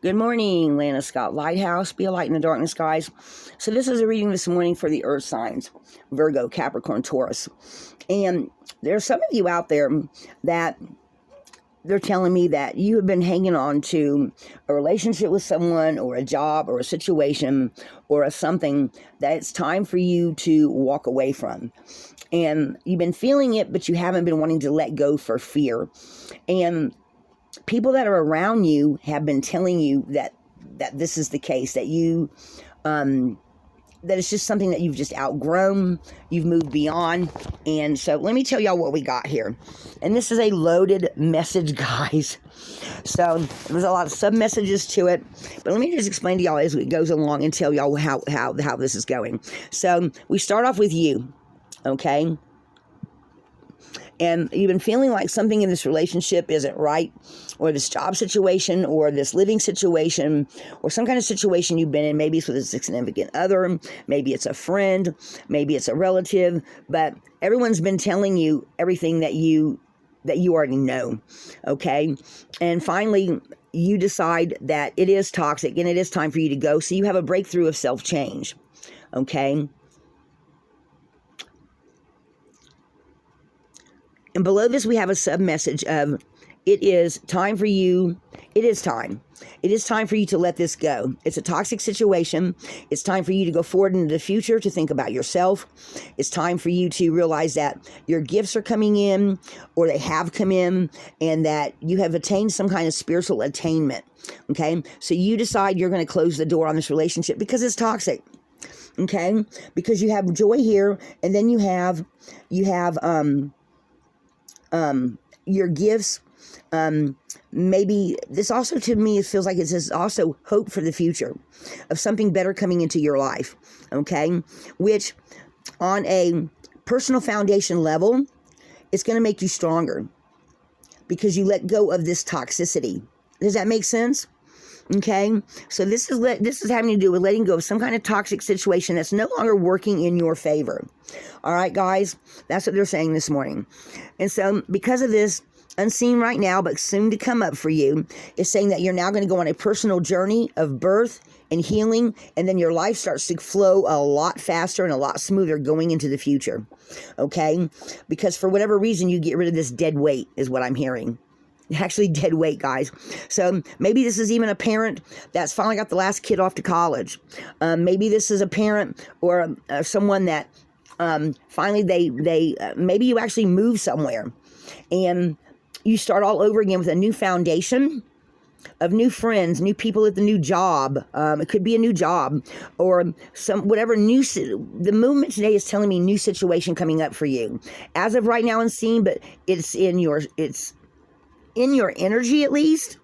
Good morning, Lana Scott Lighthouse. Be a light in the darkness, guys. So this is a reading this morning for the earth signs, Virgo, Capricorn, Taurus. And there's some of you out there that they're telling me that you have been hanging on to a relationship with someone or a job or a situation or a something that it's time for you to walk away from. And you've been feeling it, but you haven't been wanting to let go for fear. And people that are around you have been telling you that this is the case, that you that it's just something that you've just outgrown, you've moved beyond. And so let me tell y'all what we got here. And this is a loaded message, guys. So there's a lot of sub messages to it, but let me just explain to y'all as it goes along and tell y'all how this is going. So we start off with you, okay? And you've been feeling like something in this relationship isn't right, or this job situation, or this living situation, or some kind of situation you've been in. Maybe it's with a significant other, maybe it's a friend, maybe it's a relative, but everyone's been telling you everything that you already know, okay? And finally, you decide that it is toxic and it is time for you to go, so you have a breakthrough of self-change, okay? And below this, we have a sub-message of, it is time for you. It is time. It is time for you to let this go. It's a toxic situation. It's time for you to go forward into the future, to think about yourself. It's time for you to realize that your gifts are coming in, or they have come in, and that you have attained some kind of spiritual attainment. Okay? So you decide you're going to close the door on this relationship because it's toxic. Okay? Because you have joy here, and then you have your gifts. Maybe this also, to me, it feels like it says also hope for the future of something better coming into your life, okay? Which on a personal foundation level, it's going to make you stronger because you let go of this toxicity. Does that make sense? Okay, so this is having to do with letting go of some kind of toxic situation that's no longer working in your favor. All right, guys, that's what they're saying this morning. And so because of this, unseen right now, but soon to come up for you, is saying that you're now going to go on a personal journey of birth and healing, and then your life starts to flow a lot faster and a lot smoother going into the future. Okay, because for whatever reason, you get rid of this dead weight, is what I'm hearing. Actually dead weight, guys. So maybe this is even a parent that's finally got the last kid off to college. Maybe this is a parent or someone that finally they maybe you actually move somewhere and you start all over again with a new foundation of new friends, new people at the new job. It could be a new job or some whatever new. The movement today is telling me new situation coming up for you as of right now unseen, but it's in your energy at least.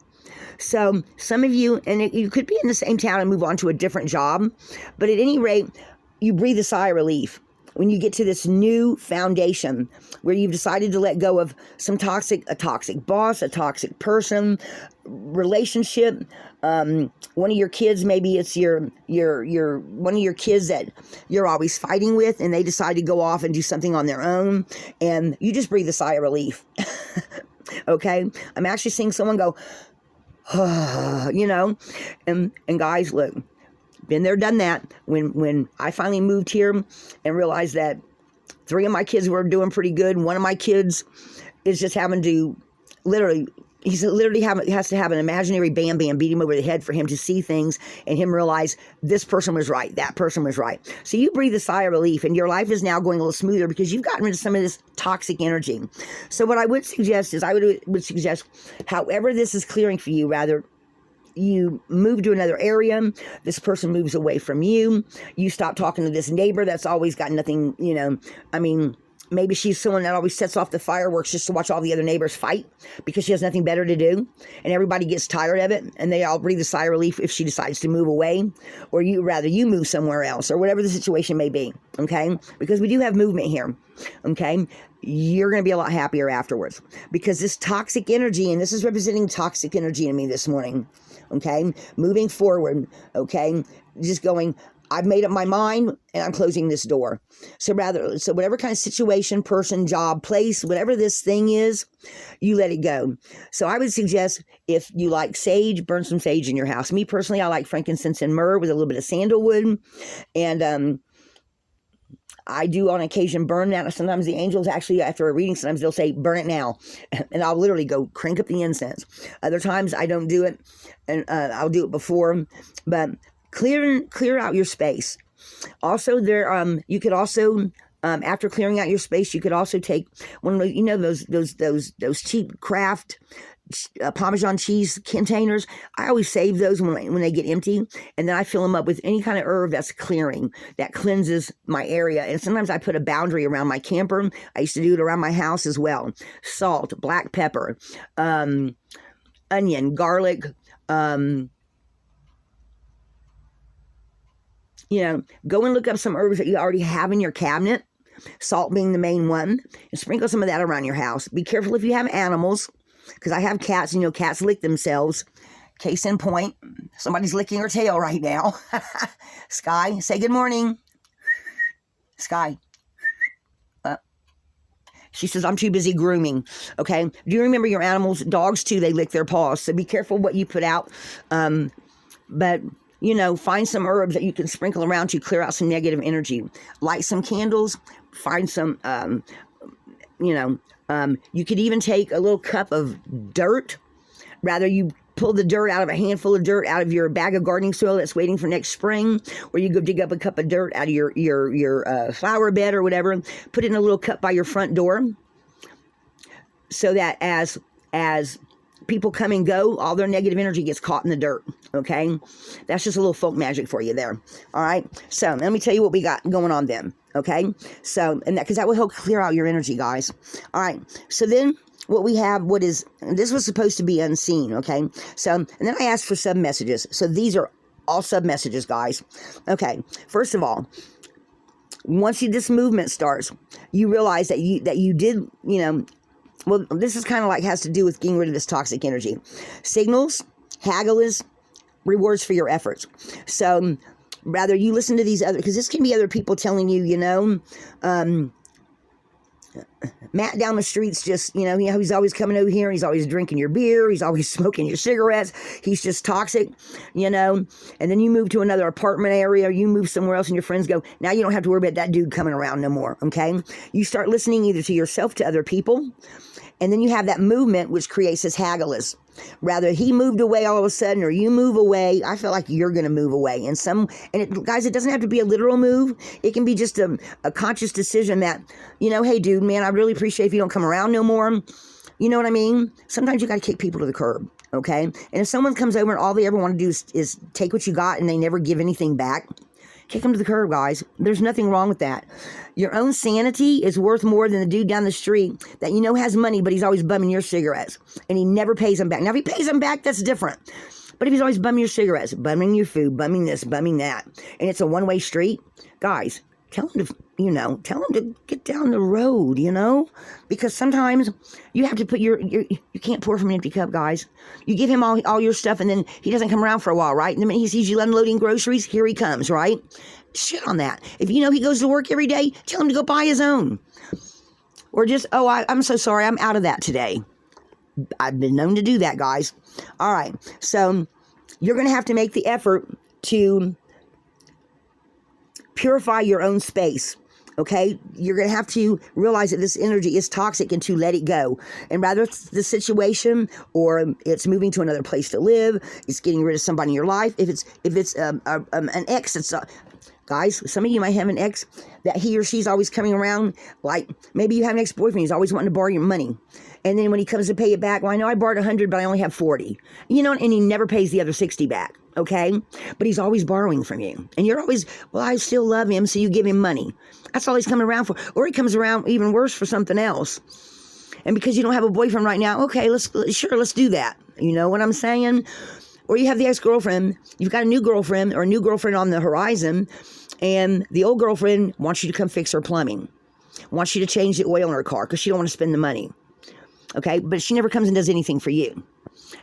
So some of you, and you could be in the same town and move on to a different job, but at any rate, you breathe a sigh of relief when you get to this new foundation where you've decided to let go of a toxic boss, a toxic person, relationship. One of your kids, maybe it's your one of your kids that you're always fighting with, and they decide to go off and do something on their own, and you just breathe a sigh of relief. Okay, I'm actually seeing someone go, and guys, look, been there, done that. When I finally moved here and realized that 3 of my kids were doing pretty good, and one of my kids is just having to has to have an imaginary Bam Bam beat him over the head for him to see things and him realize this person was right, that person was right. So you breathe a sigh of relief, and your life is now going a little smoother because you've gotten rid of some of this toxic energy. So what I would suggest is however this is clearing for you, rather, you move to another area, this person moves away from you, you stop talking to this neighbor that's always got nothing, maybe she's someone that always sets off the fireworks just to watch all the other neighbors fight because she has nothing better to do, and everybody gets tired of it, and they all breathe a sigh of relief if she decides to move away, or you move somewhere else, or whatever the situation may be, okay? Because we do have movement here, okay? You're going to be a lot happier afterwards because this toxic energy, and this is representing toxic energy in me this morning, okay? Moving forward, okay? Just going, I've made up my mind and I'm closing this door. So whatever kind of situation, person, job, place, whatever this thing is, you let it go. So I would suggest, if you like sage, burn some sage in your house. Me personally, I like frankincense and myrrh with a little bit of sandalwood. And I do on occasion burn that. Sometimes the angels actually, after a reading, sometimes they'll say, burn it now. And I'll literally go crank up the incense. Other times I don't do it, and I'll do it before. But clear out your space. Also, you could also, after clearing out your space, you could also take one of those, those cheap craft Parmesan cheese containers. I always save those when they get empty, and then I fill them up with any kind of herb that's clearing, that cleanses my area. And sometimes I put a boundary around my camper. I used to do it around my house as well. Salt, black pepper, onion, garlic, go and look up some herbs that you already have in your cabinet, salt being the main one, and sprinkle some of that around your house. Be careful if you have animals, because I have cats, and cats lick themselves. Case in point, somebody's licking her tail right now. Sky, say good morning. Sky. She says, I'm too busy grooming. Okay. Do you remember your animals? Dogs too, they lick their paws. So be careful what you put out. But find some herbs that you can sprinkle around to clear out some negative energy. Light some candles. Find some, you could even take a little cup of dirt. Rather you pull the dirt out of a handful of dirt out of your bag of gardening soil that's waiting for next spring, or you go dig up a cup of dirt out of your flower bed or whatever, put it in a little cup by your front door, so that as people come and go, all their negative energy gets caught in the dirt. Okay, that's just a little folk magic for you there. All right, so let me tell you what we got going on then. Okay, so because that will help clear out your energy, guys. All right, so then what we have, this was supposed to be unseen. Okay, so and then I asked for sub messages. So these are all sub messages, guys. Okay, first of all, once this movement starts, you realize that you did, well, this is kind of like has to do with getting rid of this toxic energy. Signals, haggles, rewards for your efforts. So rather you listen to these other, because this can be other people telling you, Matt down the street's just, he's always coming over here, he's always drinking your beer, he's always smoking your cigarettes, he's just toxic, and then you move to another apartment area, or you move somewhere else, and your friends go, now you don't have to worry about that dude coming around no more. Okay, you start listening either to yourself, to other people, and then you have that movement which creates this haggles. Rather he moved away all of a sudden, or you move away, I feel like you're going to move away. Guys, it doesn't have to be a literal move. It can be just a conscious decision that, hey dude, man, I really appreciate if you don't come around no more. You know what I mean? Sometimes you got to kick people to the curb. Okay. And if someone comes over and all they ever want to do is take what you got and they never give anything back, kick them to the curb, guys. There's nothing wrong with that. Your own sanity is worth more than the dude down the street that has money, but he's always bumming your cigarettes, and he never pays them back. Now, if he pays them back, that's different. But if he's always bumming your cigarettes, bumming your food, bumming this, bumming that, and it's a one-way street, guys, tell him to get down the road, because sometimes you have to put you can't pour from an empty cup, guys. You give him all your stuff, and then he doesn't come around for a while, right? And the minute he sees you unloading groceries, here he comes, right? Shit on that. If he goes to work every day, tell him to go buy his own. Or just, I'm so sorry, I'm out of that today. I've been known to do that, guys. All right, so you're going to have to make the effort to purify your own space. Okay, you're going to have to realize that this energy is toxic and to let it go. And rather it's the situation, or it's moving to another place to live, it's getting rid of somebody in your life. If it's an ex, guys, some of you might have an ex that he or she's always coming around. Like maybe you have an ex-boyfriend, he's always wanting to borrow your money. And then when he comes to pay it back, well, I know I borrowed 100, but I only have 40. And he never pays the other 60 back. Okay? But he's always borrowing from you. And you're always, well, I still love him, so you give him money. That's all he's coming around for. Or he comes around even worse for something else. And because you don't have a boyfriend right now, okay, let's do that. You know what I'm saying? Or you have the ex-girlfriend, you've got a new girlfriend or a new girlfriend on the horizon, and the old girlfriend wants you to come fix her plumbing. Wants you to change the oil in her car because she don't want to spend the money. Okay, but she never comes and does anything for you.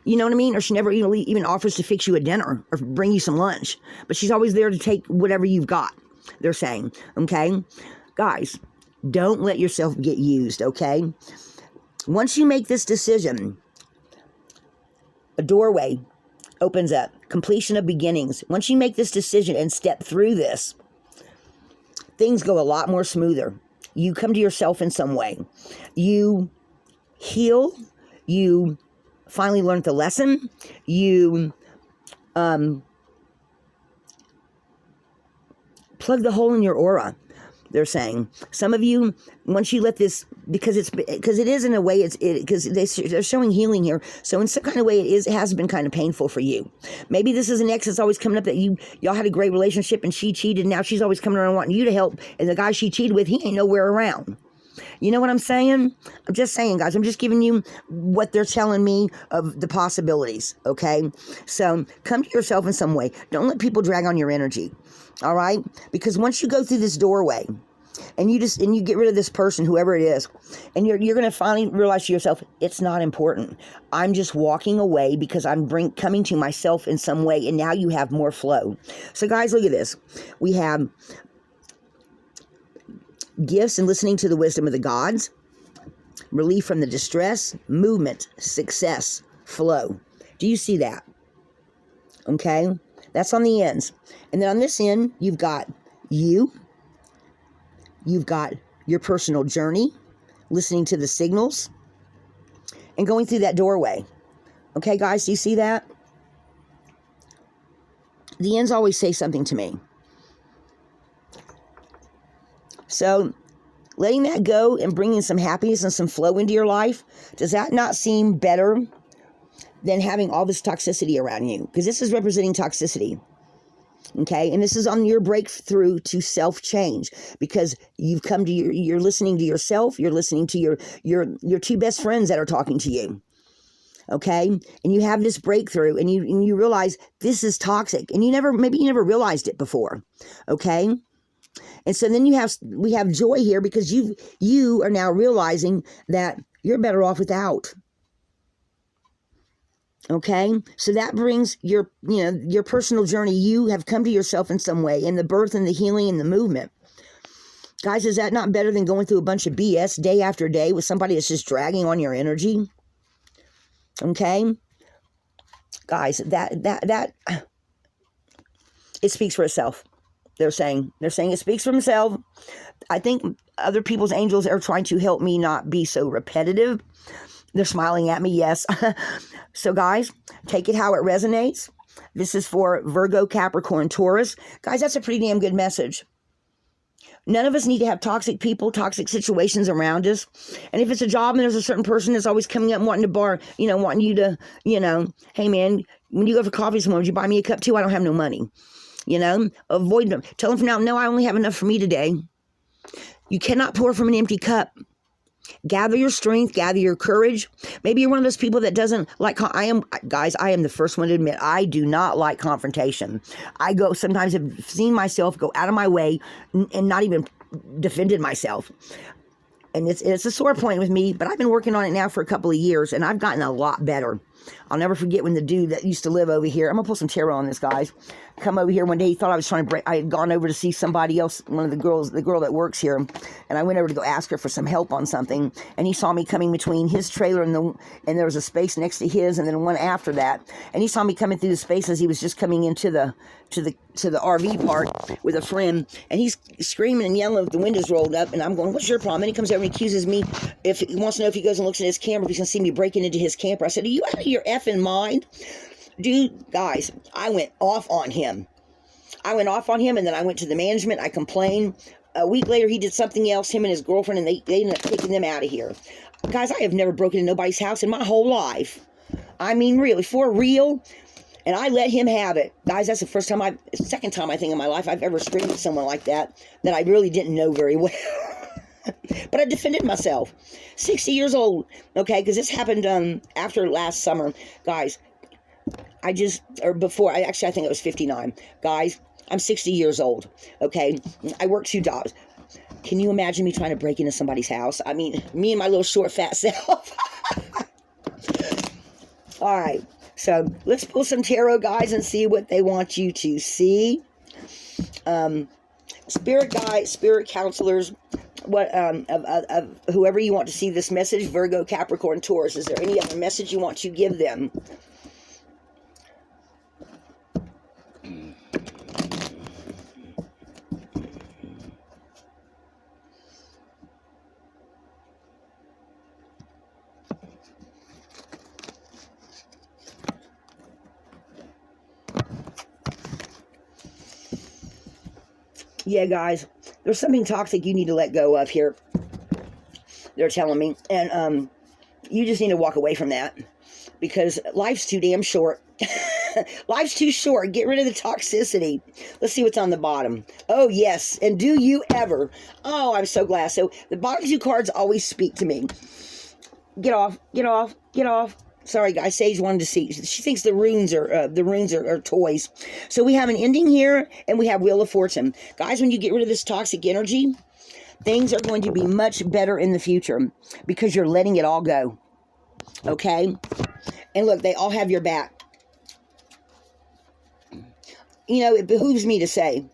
You know what I mean? Or she never even offers to fix you a dinner or bring you some lunch. But she's always there to take whatever you've got, they're saying. Okay? Guys, don't let yourself get used, okay? Once you make this decision, a doorway opens up. Completion of beginnings. Once you make this decision and step through this, things go a lot more smoother. You come to yourself in some way. You heal. You finally learned the lesson. You plug the hole in your aura, they're saying. Some of you, once you let this, because it is in a way, because they're showing healing here. So in some kind of way, it has been kind of painful for you. Maybe this is an ex that's always coming up that y'all had a great relationship and she cheated. And now she's always coming around wanting you to help. And the guy she cheated with, he ain't nowhere around. You know what I'm saying? I'm just saying, guys. I'm just giving you what they're telling me of the possibilities, okay? So come to yourself in some way. Don't let people drag on your energy, all right? Because once you go through this doorway and you get rid of this person, whoever it is, and you're going to finally realize to yourself, it's not important. I'm just walking away because I'm coming to myself in some way, and now you have more flow. So, guys, look at this. We have gifts and listening to the wisdom of the gods, relief from the distress, movement, success, flow. Do you see that? Okay, that's on the ends. And then on this end, you've got you've got your personal journey, listening to the signals, and going through that doorway. Okay, guys, do you see that? The ends always say something to me. So, letting that go and bringing some happiness and some flow into your life, does that not seem better than having all this toxicity around you? Because this is representing toxicity. Okay? And this is on your breakthrough to self-change. Because you've come to you're listening to yourself, you're listening to your two best friends that are talking to you. Okay? And you have this breakthrough and you realize this is toxic. And maybe you never realized it before. Okay? And so then we have joy here because you are now realizing that you're better off without. Okay? So that brings your personal journey. You have come to yourself in some way, in the birth and the healing and the movement. Guys, is that not better than going through a bunch of BS day after day with somebody that's just dragging on your energy? Okay? Guys, that it speaks for itself. They're saying it speaks for himself. I think other people's angels are trying to help me not be so repetitive. They're smiling at me, yes. So guys, take it how it resonates. This is for Virgo, Capricorn, Taurus. Guys, that's a pretty damn good message. None of us need to have toxic people, toxic situations around us. And if it's a job and there's a certain person that's always coming up and wanting you to, hey man, when you go for coffee somewhere, would you buy me a cup too? I don't have no money. Avoid them. Tell them from now, no, I only have enough for me today. You cannot pour from an empty cup. Gather your strength, gather your courage. Maybe you're one of those people that doesn't like, I am the first one to admit, I do not like confrontation. Sometimes have seen myself go out of my way and not even defended myself. And it's a sore point with me, but I've been working on it now for a couple of years, and I've gotten a lot better. I'll never forget when the dude that used to live over here, I'm going to pull some tarot on this, guys, come over here one day. He thought I was trying to break. I had gone over to see somebody else, one of the girls, the girl that works here, and I went over to go ask her for some help on something, and he saw me coming between his trailer and there was a space next to his, and then one after that, and he saw me coming through the space as he was just coming into the RV park with a friend, and he's screaming and yelling with the windows rolled up, and I'm going, what's your problem? And he comes over and accuses me, if he wants to know if he goes and looks at his camera, if he's going to see me breaking into his camper. I said, are you out of your effing mind? Dude, guys, I went off on him, and then I went to the management. I complained. A week later, he did something else, him and his girlfriend, and they ended up taking them out of here. Guys, I have never broken into nobody's house in my whole life. I mean, really, for real. And I let him have it. Guys, that's the second time I think in my life I've ever screamed at someone like that I really didn't know very well. But I defended myself. 60 years old, okay, because this happened after last summer. Guys, I think it was 59. Guys, I'm 60 years old, okay? I work 2 jobs. Can you imagine me trying to break into somebody's house? I mean, me and my little short, fat self. All right. So let's pull some tarot, guys, and see what they want you to see. Spirit guides, spirit counselors, what of whoever you want to see this message, Virgo, Capricorn, Taurus. Is there any other message you want to give them? Yeah, guys, there's something toxic you need to let go of here. They're telling me. And you just need to walk away from that. Because life's too damn short. Life's too short. Get rid of the toxicity. Let's see what's on the bottom. Oh, yes. And do you ever? Oh, I'm so glad. So the bottom two cards always speak to me. Get off. Get off. Get off. Sorry, guys. Sage wanted to see. She thinks the runes are toys. So we have an ending here, and we have Wheel of Fortune. Guys, when you get rid of this toxic energy, things are going to be much better in the future because you're letting it all go. Okay? And look, they all have your back. You know, it behooves me to say,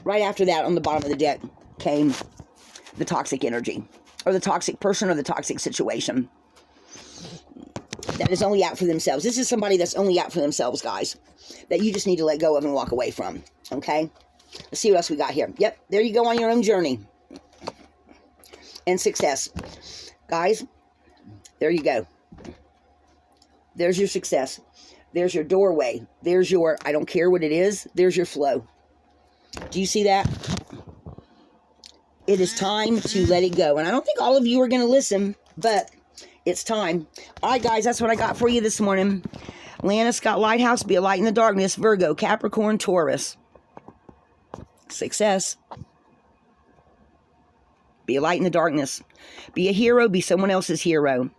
right after that, on the bottom of the deck, came the toxic energy, or the toxic person, or the toxic situation that is only out for themselves. This is somebody that's only out for themselves, guys, that you just need to let go of and walk away from, okay? Let's see what else we got here. Yep, there you go on your own journey. And success. Guys, there you go. There's your success. There's your doorway. There's your, I don't care what it is, there's your flow. Do you see that? It is time to let it go. And I don't think all of you are going to listen, but it's time. All right, guys, that's what I got for you this morning. Lana Scott Lighthouse, be a light in the darkness. Virgo, Capricorn, Taurus. Success. Be a light in the darkness. Be a hero, be someone else's hero.